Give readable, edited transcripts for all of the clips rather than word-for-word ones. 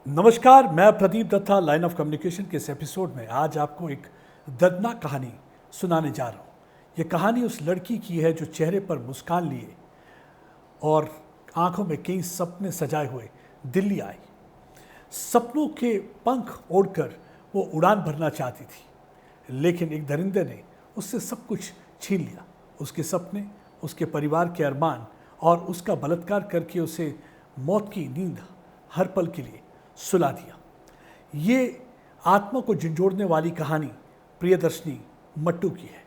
नमस्कार, मैं Pradeep Dutta line of communication के इस एपिसोड में आज आपको एक दर्दनाक कहानी सुनाने जा रहा हूँ। ये कहानी उस लड़की की है जो चेहरे पर मुस्कान लिए और आंखों में कई सपने सजाए हुए दिल्ली आई। सपनों के पंख ओढ़कर वो उड़ान भरना चाहती थी, लेकिन एक दरिंदे ने उससे सब कुछ छीन लिया। उसके सपने, उसके परिवार के अरमान और उसका बलात्कार करके उसे मौत की नींद हर पल के लिए सुला दिया। ये आत्मा को झंझोड़ने वाली कहानी प्रियदर्शनी मट्टू की है।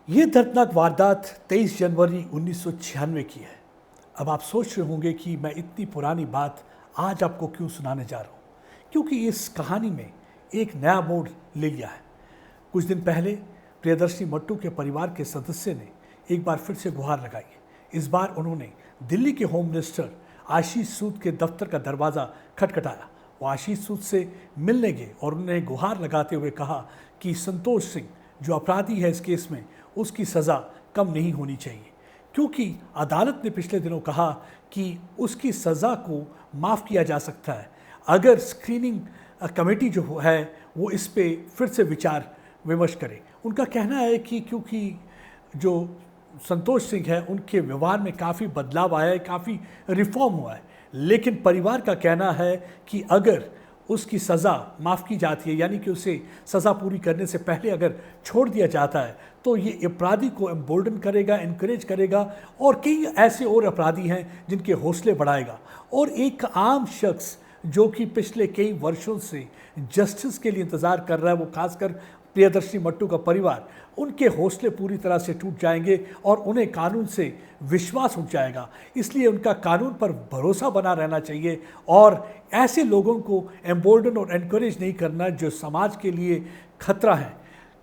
ये दर्दनाक वारदात 23 जनवरी 1996 की है। अब आप सोच रहे होंगे कि मैं इतनी पुरानी बात आज आपको क्यों सुनाने जा रहा हूँ, क्योंकि इस कहानी में एक नया मोड़ ले लिया है। कुछ दिन पहले प्रियदर्शनी मट्टू के परिवार के सदस्य ने एक बार फिर से गुहार लगाई है। इस बार उन्होंने दिल्ली के होम मिनिस्टर आशीष सूद के दफ्तर का दरवाज़ा खटखटाया। वो आशीष सूद से मिलने गए और उन्हें गुहार लगाते हुए कहा कि संतोष सिंह जो अपराधी है इस केस में, उसकी सज़ा कम नहीं होनी चाहिए, क्योंकि अदालत ने पिछले दिनों कहा कि उसकी सज़ा को माफ़ किया जा सकता है अगर स्क्रीनिंग कमेटी जो है वो इस पे फिर से विचार विमर्श करे। उनका कहना है कि क्योंकि जो संतोष सिंह है उनके व्यवहार में काफ़ी बदलाव आया है, काफ़ी रिफॉर्म हुआ है, लेकिन परिवार का कहना है कि अगर उसकी सज़ा माफ़ की जाती है, यानी कि उसे सज़ा पूरी करने से पहले अगर छोड़ दिया जाता है, तो ये अपराधी को एम्बोल्डन करेगा, इनकरेज करेगा और कई ऐसे और अपराधी हैं जिनके हौसले बढ़ाएगा। और एक आम शख्स जो कि पिछले कई वर्षों से जस्टिस के लिए इंतज़ार कर रहा है, वो खासकर प्रियदर्शनी मट्टू का परिवार, उनके हौसले पूरी तरह से टूट जाएंगे और उन्हें कानून से विश्वास उठ जाएगा। इसलिए उनका कानून पर भरोसा बना रहना चाहिए और ऐसे लोगों को एम्बोल्डन और एनकरेज नहीं करना जो समाज के लिए खतरा है।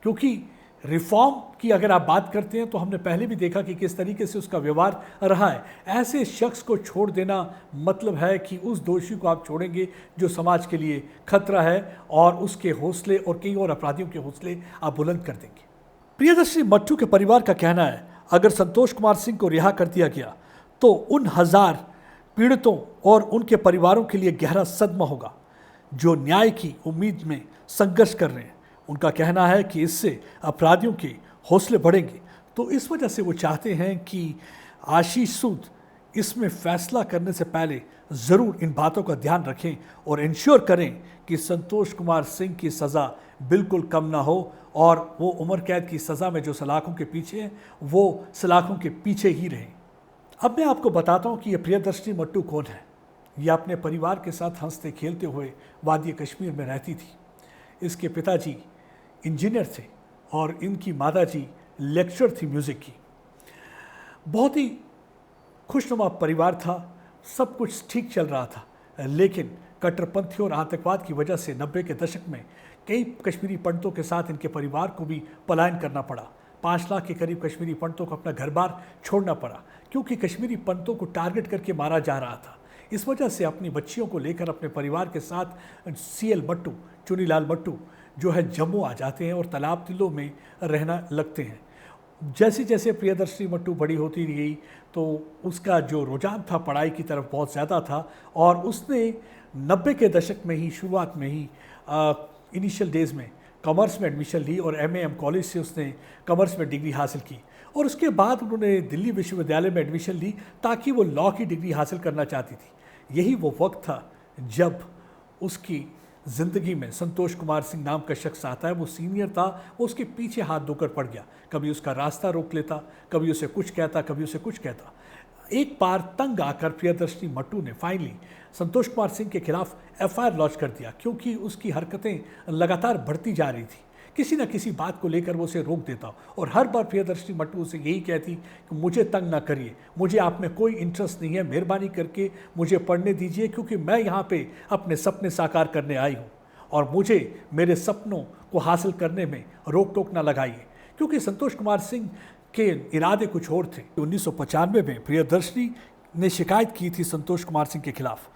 क्योंकि रिफॉर्म की अगर आप बात करते हैं तो हमने पहले भी देखा कि किस तरीके से उसका व्यवहार रहा है। ऐसे शख्स को छोड़ देना मतलब है कि उस दोषी को आप छोड़ेंगे जो समाज के लिए खतरा है और उसके हौसले और कई और अपराधियों के हौसले आप बुलंद कर देंगे। प्रियदर्शनी मट्टू के परिवार का कहना है अगर संतोष कुमार सिंह को रिहा कर दिया गया तो उन हजार पीड़ितों और उनके परिवारों के लिए गहरा सदमा होगा जो न्याय की उम्मीद में संघर्ष कर रहे हैं। उनका कहना है कि इससे अपराधियों के हौसले बढ़ेंगे, तो इस वजह से वो चाहते हैं कि आशीष सूद इसमें फैसला करने से पहले ज़रूर इन बातों का ध्यान रखें और इंश्योर करें कि संतोष कुमार सिंह की सज़ा बिल्कुल कम ना हो और वो उम्र कैद की सज़ा में जो सलाखों के पीछे हैं वो सलाखों के पीछे ही रहें। अब मैं आपको बताता हूँ कि ये प्रियदर्शनी मट्टू कौन है। ये अपने परिवार के साथ हंसते खेलते हुए वादी कश्मीर में रहती थी। इसके पिताजी इंजीनियर थे और इनकी माताजी लेक्चरर थी म्यूज़िक की। बहुत ही खुशनुमा परिवार था, सब कुछ ठीक चल रहा था, लेकिन कट्टरपंथी और आतंकवाद की वजह से 90 के दशक में कई कश्मीरी पंडितों के साथ इनके परिवार को भी पलायन करना पड़ा। 5 लाख के करीब कश्मीरी पंडितों को अपना घर बार छोड़ना पड़ा क्योंकि कश्मीरी पंडितों को टारगेट करके मारा जा रहा था। इस वजह से अपनी बच्चियों को लेकर अपने परिवार के साथ CL मट्टू, चुनीलाल मट्टू जो है जम्मू आ जाते हैं और तालाब तिलों में रहना लगते हैं। जैसे जैसे प्रियदर्शनी मट्टू बड़ी होती गई तो उसका जो रुझान था पढ़ाई की तरफ बहुत ज़्यादा था और उसने 90 के दशक में ही, शुरुआत में ही इनिशियल डेज़ में कॉमर्स में एडमिशन ली और MA कॉलेज से उसने कॉमर्स में डिग्री हासिल की और उसके बाद उन्होंने दिल्ली विश्वविद्यालय में एडमिशन ली ताकि वो लॉ की डिग्री हासिल करना चाहती थी। यही वो वक्त था जब उसकी ज़िंदगी में संतोष कुमार सिंह नाम का शख्स आता है। वो सीनियर था, वो उसके पीछे हाथ धोकर पड़ गया, कभी उसका रास्ता रोक लेता, कभी उसे कुछ कहता, कभी उसे कुछ कहता। एक बार तंग आकर प्रियदर्शनी मट्टू ने फाइनली संतोष कुमार सिंह के खिलाफ FIR लॉन्च कर दिया क्योंकि उसकी हरकतें लगातार बढ़ती जा रही थी। किसी न किसी बात को लेकर वो उसे रोक देता और हर बार प्रियदर्शनी मट्टू उसे यही कहती कि मुझे तंग ना करिए, मुझे आप में कोई इंटरेस्ट नहीं है, मेहरबानी करके मुझे पढ़ने दीजिए क्योंकि मैं यहाँ पे अपने सपने साकार करने आई हूँ और मुझे मेरे सपनों को हासिल करने में रोक टोक ना लगाइए। क्योंकि संतोष कुमार सिंह के इरादे कुछ और थे। 1995 में प्रियदर्शनी ने शिकायत की थी संतोष कुमार सिंह के खिलाफ,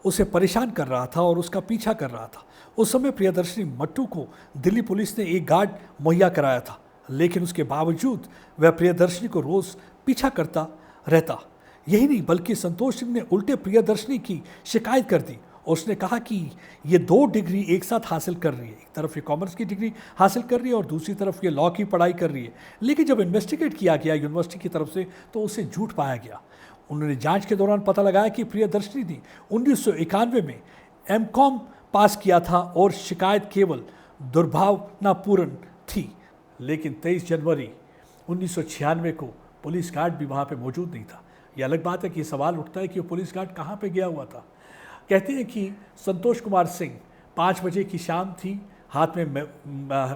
उसे परेशान कर रहा था और उसका पीछा कर रहा था। उस समय प्रियदर्शनी मट्टू को दिल्ली पुलिस ने एक गार्ड मुहैया कराया था, लेकिन उसके बावजूद वह प्रियदर्शनी को रोज़ पीछा करता रहता। यही नहीं बल्कि संतोष सिंह ने उल्टे प्रियदर्शनी की शिकायत कर दी उसने कहा कि ये 2 डिग्री एक साथ हासिल कर रही है, एक तरफ ये कॉमर्स की डिग्री हासिल कर रही है और दूसरी तरफ ये लॉ की पढ़ाई कर रही है। लेकिन जब इन्वेस्टिगेट किया गया यूनिवर्सिटी की तरफ से तो उसे झूठ पाया गया। उन्होंने जांच के दौरान पता लगाया कि प्रियदर्शनी ने 1991 में एमकॉम पास किया था और शिकायत केवल दुर्भावनापूर्ण थी। लेकिन 23 जनवरी 1996 को पुलिस गार्ड भी वहाँ पे मौजूद नहीं था। यह अलग बात है कि सवाल उठता है कि वो पुलिस गार्ड कहाँ पे गया हुआ था। कहते हैं कि संतोष कुमार सिंह 5 बजे की शाम थी, हाथ में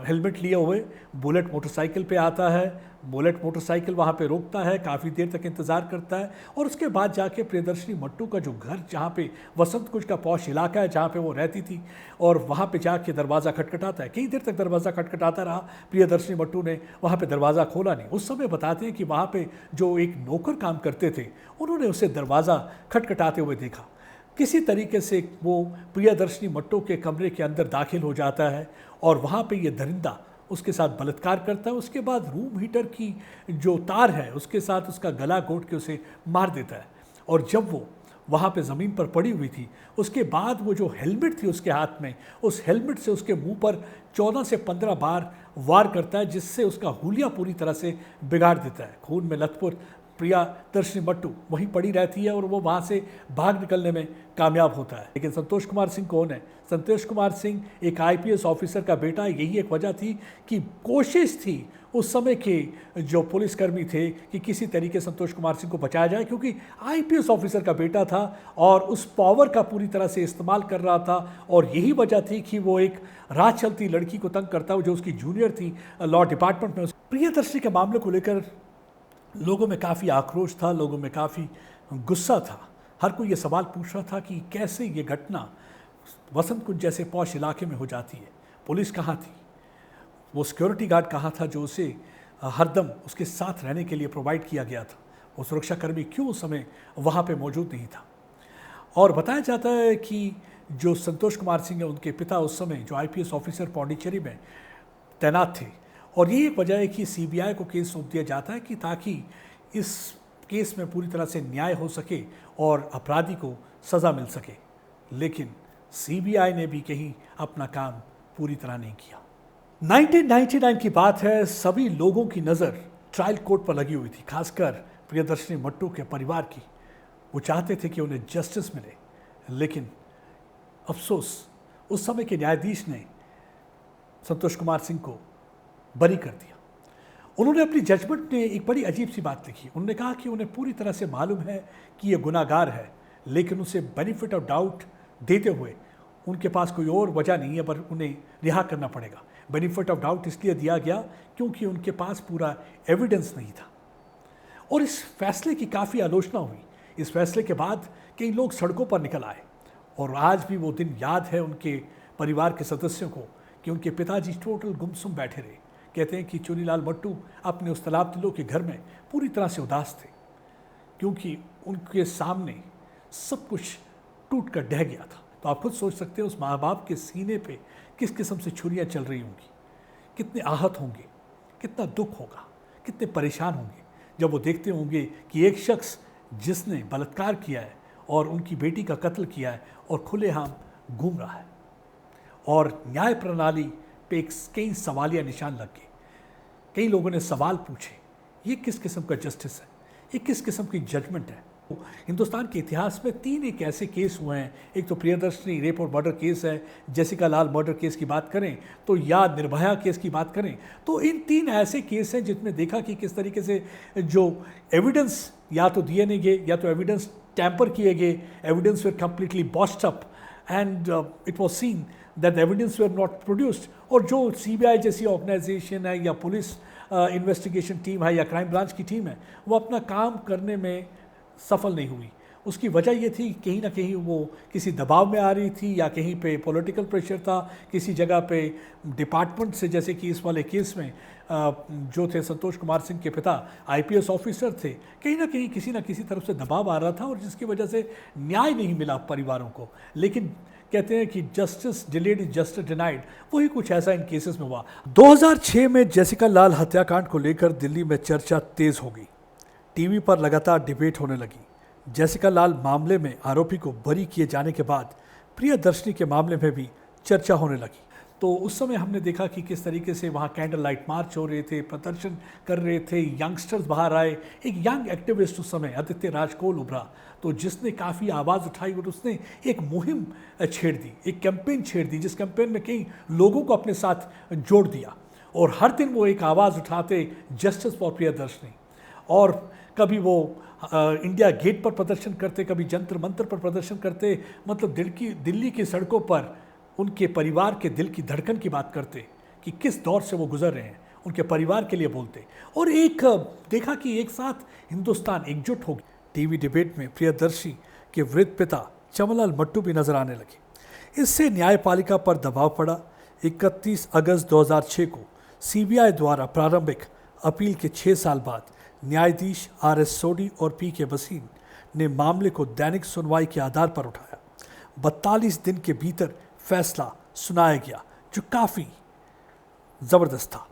हेलमेट लिए हुए बुलेट मोटरसाइकिल पे आता है। बुलेट मोटरसाइकिल वहाँ पे रोकता है, काफ़ी देर तक इंतज़ार करता है और उसके बाद जाके प्रियदर्शनी मट्टू का जो घर, जहाँ पे वसंत कुंज का पॉश इलाका है जहाँ पे वो रहती थी, और वहाँ पे जाके दरवाज़ा खटखटाता है। कई देर तक दरवाज़ा खटखटाता रहा, प्रियदर्शनी मट्टू ने वहाँ पे दरवाज़ा खोला नहीं। उस समय बताते हैं कि वहाँ पे जो एक नौकर काम करते थे उन्होंने उसे दरवाज़ा खटखटाते हुए देखा। किसी तरीके से वो प्रियदर्शनी मट्टू के कमरे के अंदर दाखिल हो जाता है और वहाँ पे ये दरिंदा उसके साथ बलात्कार करता है। उसके बाद रूम हीटर की जो तार है उसके साथ उसका गला घोंट के उसे मार देता है। और जब वो वहाँ पे ज़मीन पर पड़ी हुई थी, उसके बाद वो जो हेलमेट थी उसके हाथ में, उस हेलमेट से उसके मुंह पर 14 से 15 बार वार करता है, जिससे उसका हुलिया पूरी तरह से बिगाड़ देता है। खून में लथपथ प्रियदर्शनी मट्टू वहीं पड़ी रहती है और वो वहाँ से भाग निकलने में कामयाब होता है। लेकिन संतोष कुमार सिंह कौन है? संतोष कुमार सिंह एक आईपीएस ऑफिसर का बेटा है। यही एक वजह थी कि कोशिश थी उस समय के जो पुलिसकर्मी थे कि किसी तरीके संतोष कुमार सिंह को बचाया जाए, क्योंकि आईपीएस ऑफिसर का बेटा था और उस पावर का पूरी तरह से इस्तेमाल कर रहा था। और यही वजह थी कि वो एक राह चलती लड़की को तंग करता, जो उसकी जूनियर थी लॉ डिपार्टमेंट में। प्रियदर्शनी के मामले को लेकर लोगों में काफ़ी आक्रोश था, लोगों में काफ़ी गुस्सा था। हर कोई ये सवाल पूछ रहा था कि कैसे ये घटना वसंत कुंज जैसे पॉश इलाके में हो जाती है। पुलिस कहाँ थी? वो सिक्योरिटी गार्ड कहाँ था जो उसे हरदम उसके साथ रहने के लिए प्रोवाइड किया गया था? वो सुरक्षाकर्मी क्यों उस समय वहाँ पे मौजूद नहीं था? और बताया जाता है कि जो संतोष कुमार सिंह है, उनके पिता उस समय जो आईपीएस ऑफिसर पौंडीचेरी में तैनात थे, और यही एक वजह है कि सीबीआई को केस सौंप दिया जाता है कि ताकि इस केस में पूरी तरह से न्याय हो सके और अपराधी को सज़ा मिल सके। लेकिन सीबीआई ने भी कहीं अपना काम पूरी तरह नहीं किया। 1999 की बात है। सभी लोगों की नज़र ट्रायल कोर्ट पर लगी हुई थी, खासकर प्रियदर्शनी मट्टू के परिवार की। वो चाहते थे कि उन्हें जस्टिस मिले, लेकिन अफसोस उस समय के न्यायाधीश ने संतोष कुमार सिंह को बरी कर दिया। उन्होंने अपनी जजमेंट में एक बड़ी अजीब सी बात लिखी। उन्होंने कहा कि उन्हें पूरी तरह से मालूम है कि ये गुनाहगार है, लेकिन उसे बेनिफिट ऑफ डाउट देते हुए उनके पास कोई और वजह नहीं है, पर उन्हें रिहा करना पड़ेगा। बेनिफिट ऑफ डाउट इसलिए दिया गया क्योंकि उनके पास पूरा एविडेंस नहीं था। और इस फैसले की काफ़ी आलोचना हुई। इस फैसले के बाद कई लोग सड़कों पर निकल आए और आज भी वो दिन याद है उनके परिवार के सदस्यों को कि उनके पिताजी टोटल गुमसुम बैठे रहे। कहते हैं कि चुनीलाल मट्टू अपने उस तालाब तिलों के घर में पूरी तरह से उदास थे, क्योंकि उनके सामने सब कुछ टूट कर ढह गया था। तो आप खुद सोच सकते हैं उस माँ बाप के सीने पे किस किस्म से छुरियाँ चल रही होंगी, कितने आहत होंगे, कितना दुख होगा, कितने परेशान होंगे जब वो देखते होंगे कि एक शख्स जिसने बलात्कार किया है और उनकी बेटी का कत्ल किया है और खुलेआम घूम रहा है। और न्याय प्रणाली पे कई सवालिया निशान लग गए। कई लोगों ने सवाल पूछे, ये किस किस्म का जस्टिस है, ये किस किस्म की जजमेंट है। हिंदुस्तान के इतिहास में 3 एक ऐसे केस हुए हैं। एक तो प्रियदर्शनी रेप और मर्डर केस है, जेसिका लाल मर्डर केस की बात करें तो, या निर्भया केस की बात करें तो, इन 3 ऐसे केस हैं जिसमें देखा कि किस तरीके से जो एविडेंस या तो दिए नहीं गए या तो एविडेंस टैम्पर किए गए, evidence were completely botched up and it was seen that evidence were not produced. और जो सीबीआई जैसी ऑर्गेनाइजेशन है या पुलिस इन्वेस्टिगेशन टीम है या क्राइम ब्रांच की टीम है, वो अपना काम करने में सफल नहीं हुई। उसकी वजह ये थी कहीं ना कहीं वो किसी दबाव में आ रही थी या कहीं पे पॉलिटिकल प्रेशर था, किसी जगह पे डिपार्टमेंट से, जैसे कि इस वाले केस में जो थे संतोष कुमार सिंह के पिता आईपीएस ऑफिसर थे, कहीं ना कहीं किसी न किसी तरफ से दबाव आ रहा था और जिसकी वजह से न्याय नहीं मिला परिवारों को। लेकिन कहते हैं कि justice delayed is justice denied, वही कुछ ऐसा इन केसेस में हुआ। 2006 में जेसिका लाल हत्याकांड को लेकर दिल्ली में चर्चा तेज हो गई। टीवी पर लगातार डिबेट होने लगी। जेसिका लाल मामले में आरोपी को बरी किए जाने के बाद प्रियदर्शनी के मामले में भी चर्चा होने लगी। तो उस समय हमने देखा कि किस तरीके से वहाँ कैंडल लाइट मार्च हो रहे थे, प्रदर्शन कर रहे थे, यंगस्टर्स बाहर आए। एक यंग एक्टिविस्ट उस समय आदित्य राजकोल उभरा, तो जिसने काफ़ी आवाज़ उठाई और उसने एक मुहिम छेड़ दी, एक कैंपेन छेड़ दी, जिस कैंपेन में कई लोगों को अपने साथ जोड़ दिया। और हर दिन वो एक आवाज़ उठाते, जस्टिस फॉर प्रियदर्शनी। और कभी वो इंडिया गेट पर प्रदर्शन करते, कभी जंतर मंतर पर प्रदर्शन करते, मतलब दिल्ली की सड़कों पर उनके परिवार के दिल की धड़कन की बात करते कि किस दौर से वो गुजर रहे हैं, उनके परिवार के लिए बोलते। और एक देखा कि एक साथ हिंदुस्तान एकजुट हो गया। टीवी डिबेट में प्रियदर्शी के वृद्ध पिता चमनलाल मट्टू भी नजर आने लगे। इससे न्यायपालिका पर दबाव पड़ा। 31 अगस्त 2006 को सीबीआई द्वारा प्रारंभिक अपील के 6 साल बाद न्यायाधीश RS सोडी और PK भसीन ने मामले को दैनिक सुनवाई के आधार पर उठाया। 42 दिन के भीतर फैसला सुनाया गया, जो काफ़ी ज़बरदस्त था।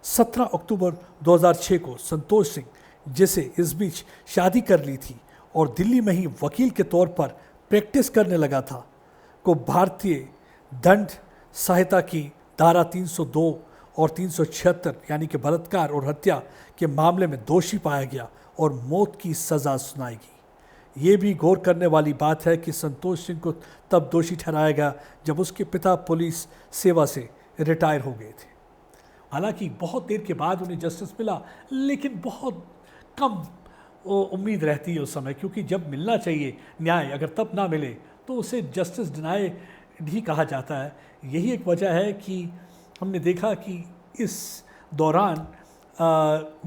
17 अक्टूबर 2006 को संतोष सिंह, जिसे इस बीच शादी कर ली थी और दिल्ली में ही वकील के तौर पर प्रैक्टिस करने लगा था, को भारतीय दंड संहिता की धारा 302 और 376 यानी कि बलात्कार और हत्या के मामले में दोषी पाया गया और मौत की सज़ा सुनाई गई। ये भी गौर करने वाली बात है कि संतोष सिंह को तब दोषी ठहराया गया जब उसके पिता पुलिस सेवा से रिटायर हो गए थे। हालांकि बहुत देर के बाद उन्हें जस्टिस मिला, लेकिन बहुत कम उम्मीद रहती है उस समय, क्योंकि जब मिलना चाहिए न्याय, अगर तब ना मिले तो उसे जस्टिस डिनाइड ही कहा जाता है। यही एक वजह है कि हमने देखा कि इस दौरान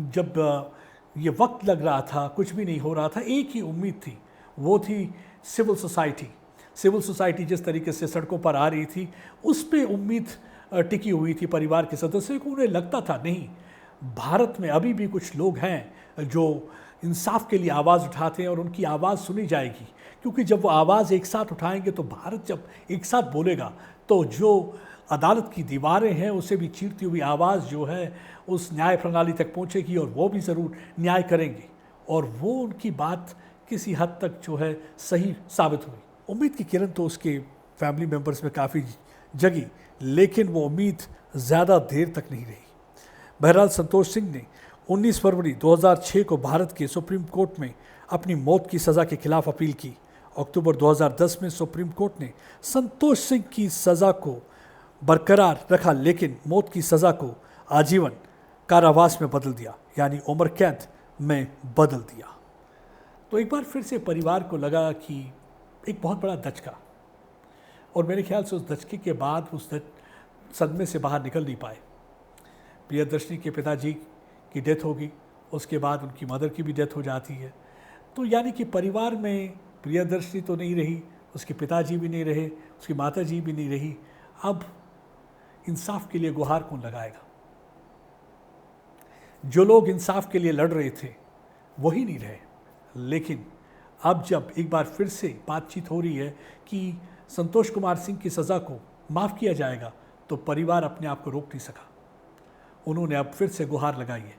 जब ये वक्त लग रहा था, कुछ भी नहीं हो रहा था, एक ही उम्मीद थी, वो थी सिविल सोसाइटी। सिविल सोसाइटी जिस तरीके से सड़कों पर आ रही थी, उस पे उम्मीद टिकी हुई थी परिवार के सदस्यों को। उन्हें लगता था नहीं, भारत में अभी भी कुछ लोग हैं जो इंसाफ के लिए आवाज़ उठाते हैं और उनकी आवाज़ सुनी जाएगी, क्योंकि जब वो आवाज़ एक साथ उठाएंगे तो भारत जब एक साथ बोलेगा तो जो अदालत की दीवारें हैं उसे भी चीरती हुई आवाज़ जो है उस न्याय प्रणाली तक पहुंचेगी और वो भी ज़रूर न्याय करेंगे। और वो उनकी बात किसी हद तक जो है सही साबित हुई। उम्मीद की किरण तो उसके फैमिली मेम्बर्स में काफ़ी जगी, लेकिन वो उम्मीद ज़्यादा देर तक नहीं रही। बहरहाल संतोष सिंह ने 19 फरवरी 2006 को भारत के सुप्रीम कोर्ट में अपनी मौत की सज़ा के खिलाफ अपील की। अक्टूबर 2010 में सुप्रीम कोर्ट ने संतोष सिंह की सज़ा को बरकरार रखा, लेकिन मौत की सज़ा को आजीवन कारावास में बदल दिया, यानी उम्र कैद में बदल दिया। तो एक बार फिर से परिवार को लगा कि एक बहुत बड़ा दचका, और मेरे ख्याल से उस दचके के बाद उस सदमे से बाहर निकल नहीं पाए। प्रियदर्शनी के पिताजी की डेथ होगी, उसके बाद उनकी मदर की भी डेथ हो जाती है। तो यानी कि परिवार में प्रियदर्शनी तो नहीं रही, उसके पिताजी भी नहीं रहे, उसकी माताजी भी नहीं रही। अब इंसाफ के लिए गुहार कौन लगाएगा? जो लोग इंसाफ के लिए लड़ रहे थे वही नहीं रहे। लेकिन अब जब एक बार फिर से बातचीत हो रही है कि संतोष कुमार सिंह की सज़ा को माफ़ किया जाएगा, तो परिवार अपने आप को रोक नहीं सका। उन्होंने अब फिर से गुहार लगाई है,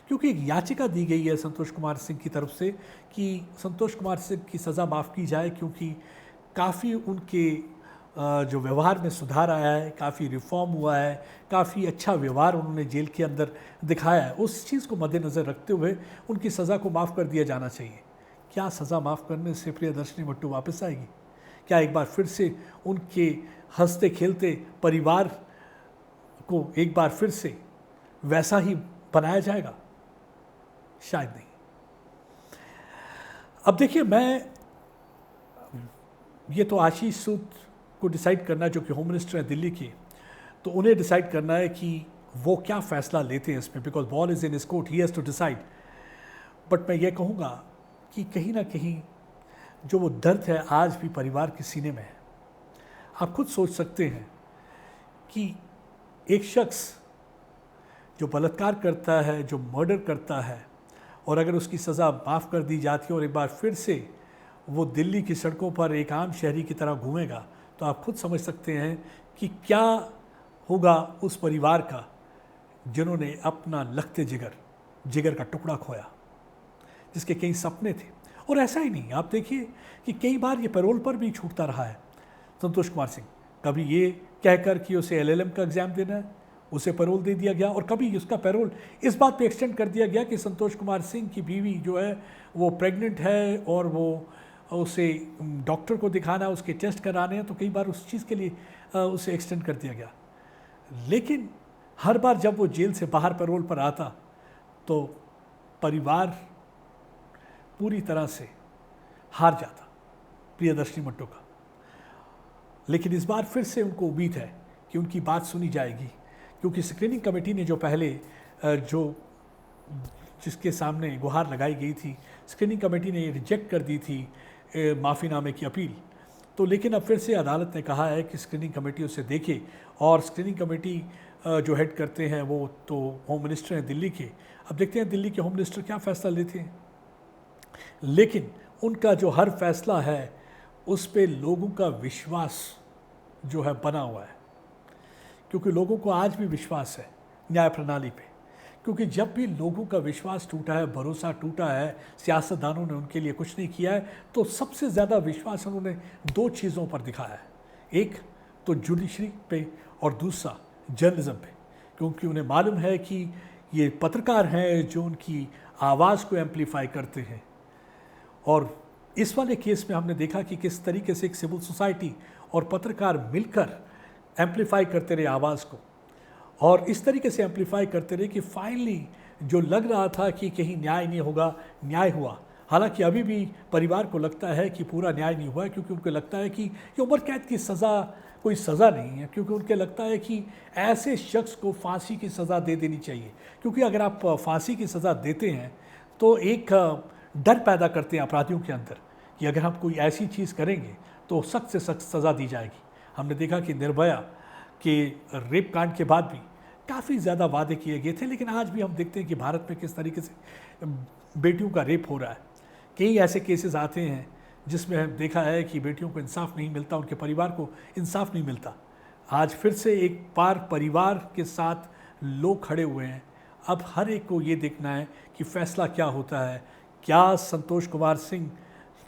क्योंकि एक याचिका दी गई है संतोष कुमार सिंह की तरफ से कि संतोष कुमार सिंह की सज़ा माफ़ की जाए, क्योंकि काफ़ी उनके जो व्यवहार में सुधार आया है, काफ़ी रिफॉर्म हुआ है, काफ़ी अच्छा व्यवहार उन्होंने जेल के अंदर दिखाया है। उस चीज़ को मद्देनज़र रखते हुए उनकी सज़ा को माफ़ कर दिया जाना चाहिए। क्या सज़ा माफ़ करने से प्रियदर्शनी मट्टू वापस आएगी? क्या एक बार फिर से उनके हंसते खेलते परिवार को एक बार फिर से वैसा ही बनाया जाएगा? शायद नहीं। अब देखिए, ये तो आशीष सूद को डिसाइड करना है, जो कि होम मिनिस्टर हैं दिल्ली के, तो उन्हें डिसाइड करना है कि वो क्या फ़ैसला लेते हैं इसमें, because ball is in his court, he has to decide. But मैं ये कहूँगा कि कहीं ना कहीं जो वो दर्द है आज भी परिवार के सीने में है। आप खुद सोच सकते हैं कि एक शख्स जो बलात्कार करता है, जो मर्डर करता है, और अगर उसकी सज़ा माफ़ कर दी जाती है और एक बार फिर से वो दिल्ली की सड़कों पर एक आम शहरी की तरह घूमेगा, तो आप खुद समझ सकते हैं कि क्या होगा उस परिवार का जिन्होंने अपना लखते जिगर का टुकड़ा खोया, जिसके कई सपने थे। और ऐसा ही नहीं, आप देखिए कि कई बार ये पैरोल पर भी छूटता रहा है। संतोष कुमार सिंह। कभी ये कहकर कि उसे एलएलएम का एग्ज़ाम देना है, उसे पैरोल दे दिया गया, और कभी उसका पैरोल इस बात पे एक्सटेंड कर दिया गया कि संतोष कुमार सिंह की बीवी जो है वो प्रेग्नेंट है और वो उसे डॉक्टर को दिखाना है, उसके टेस्ट कराने हैं, तो कई बार उस चीज़ के लिए उसे एक्सटेंड कर दिया गया। लेकिन हर बार जब वो जेल से बाहर पैरोल पर आता तो परिवार पूरी तरह से हार जाता प्रियदर्शनी मट्टू का। लेकिन इस बार फिर से उनको उम्मीद है कि उनकी बात सुनी जाएगी, क्योंकि स्क्रीनिंग कमेटी ने जो पहले जिसके सामने गुहार लगाई गई थी, स्क्रीनिंग कमेटी ने रिजेक्ट कर दी थी माफ़ीनामे की अपील। तो लेकिन अब फिर से अदालत ने कहा है कि स्क्रीनिंग कमेटी उसे देखे, और स्क्रीनिंग कमेटी जो हेड करते हैं वो तो होम मिनिस्टर हैं दिल्ली के। अब देखते हैं दिल्ली के होम मिनिस्टर क्या फ़ैसला लेते हैं। लेकिन उनका जो हर फैसला है उस पे लोगों का विश्वास जो है बना हुआ है, क्योंकि लोगों को आज भी विश्वास है न्याय प्रणाली पे। क्योंकि जब भी लोगों का विश्वास टूटा है, भरोसा टूटा है, सियासतदानों ने उनके लिए कुछ नहीं किया है, तो सबसे ज़्यादा विश्वास उन्होंने दो चीज़ों पर दिखाया है। एक तो जुडिशरी पे और दूसरा जर्नलिज्म पे, क्योंकि उन्हें मालूम है कि ये पत्रकार हैं जो उनकी आवाज़ को एम्पलीफाई करते हैं। और इस वाले केस में हमने देखा कि किस तरीके से एक सिविल सोसाइटी और पत्रकार मिलकर एम्पलीफाई करते रहे आवाज़ को, और इस तरीके से एम्पलीफाई करते रहे कि फाइनली जो लग रहा था कि कहीं न्याय नहीं होगा, न्याय हुआ। हालांकि अभी भी परिवार को लगता है कि पूरा न्याय नहीं हुआ है, क्योंकि उनको लगता है कि ये उम्र कैद की सज़ा कोई सज़ा नहीं है, क्योंकि उनके लगता है कि ऐसे शख्स को फांसी की सज़ा दे देनी चाहिए। क्योंकि अगर आप फांसी की सज़ा देते हैं तो एक डर पैदा करते हैं अपराधियों के अंदर कि अगर हम कोई ऐसी चीज़ करेंगे तो सख्त से सख्त सज़ा दी जाएगी। हमने देखा कि निर्भया के रेप कांड के बाद भी काफ़ी ज़्यादा वादे किए गए थे, लेकिन आज भी हम देखते हैं कि भारत में किस तरीके से बेटियों का रेप हो रहा है। कई ऐसे केसेस आते हैं जिसमें हम देखा है कि बेटियों को इंसाफ नहीं मिलता, उनके परिवार को इंसाफ नहीं मिलता। आज फिर से एक बार परिवार के साथ लोग खड़े हुए हैं। अब हर एक को ये देखना है कि फ़ैसला क्या होता है। क्या संतोष कुमार सिंह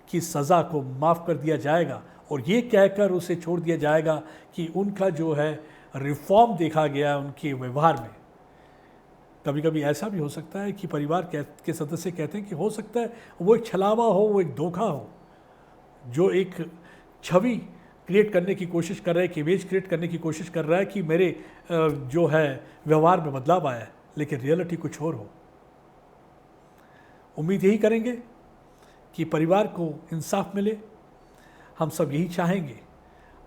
की सज़ा को माफ़ कर दिया जाएगा और ये कहकर उसे छोड़ दिया जाएगा कि उनका जो है रिफॉर्म देखा गया उनके व्यवहार में। कभी कभी ऐसा भी हो सकता है कि परिवार के सदस्य कहते हैं कि हो सकता है वो एक छलावा हो, वो एक धोखा हो, जो एक छवि क्रिएट करने की कोशिश कर रहा है, एक इमेज क्रिएट करने की कोशिश कर रहा है कि मेरे जो है व्यवहार में बदलाव आया है, लेकिन रियलिटी कुछ और हो। उम्मीद यही करेंगे कि परिवार को इंसाफ मिले, हम सब यही चाहेंगे।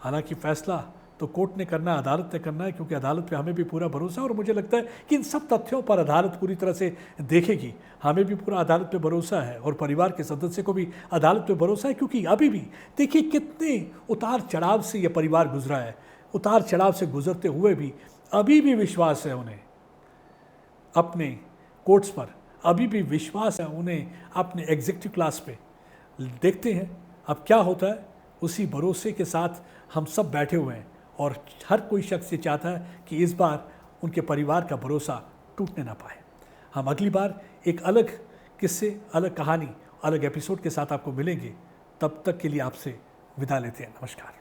हालांकि फ़ैसला तो कोर्ट ने करना है, अदालत ने करना है, क्योंकि अदालत पे हमें भी पूरा भरोसा है और मुझे लगता है कि इन सब तथ्यों पर अदालत पूरी तरह से देखेगी। हमें भी पूरा अदालत पे भरोसा है और परिवार के सदस्य को भी अदालत पे भरोसा है, क्योंकि अभी भी देखिए कितने उतार चढ़ाव से ये परिवार गुजरा है। उतार चढ़ाव से गुजरते हुए भी अभी भी विश्वास है उन्हें अपने कोर्ट्स पर, अभी भी विश्वास है उन्हें अपने एग्जीक्यूटिव क्लास पे। देखते हैं अब क्या होता है। उसी भरोसे के साथ हम सब बैठे हुए हैं और हर कोई शख्स ये चाहता है कि इस बार उनके परिवार का भरोसा टूटने ना पाए। हम अगली बार एक अलग किस्से, अलग कहानी, अलग एपिसोड के साथ आपको मिलेंगे। तब तक के लिए आपसे विदा लेते हैं। नमस्कार।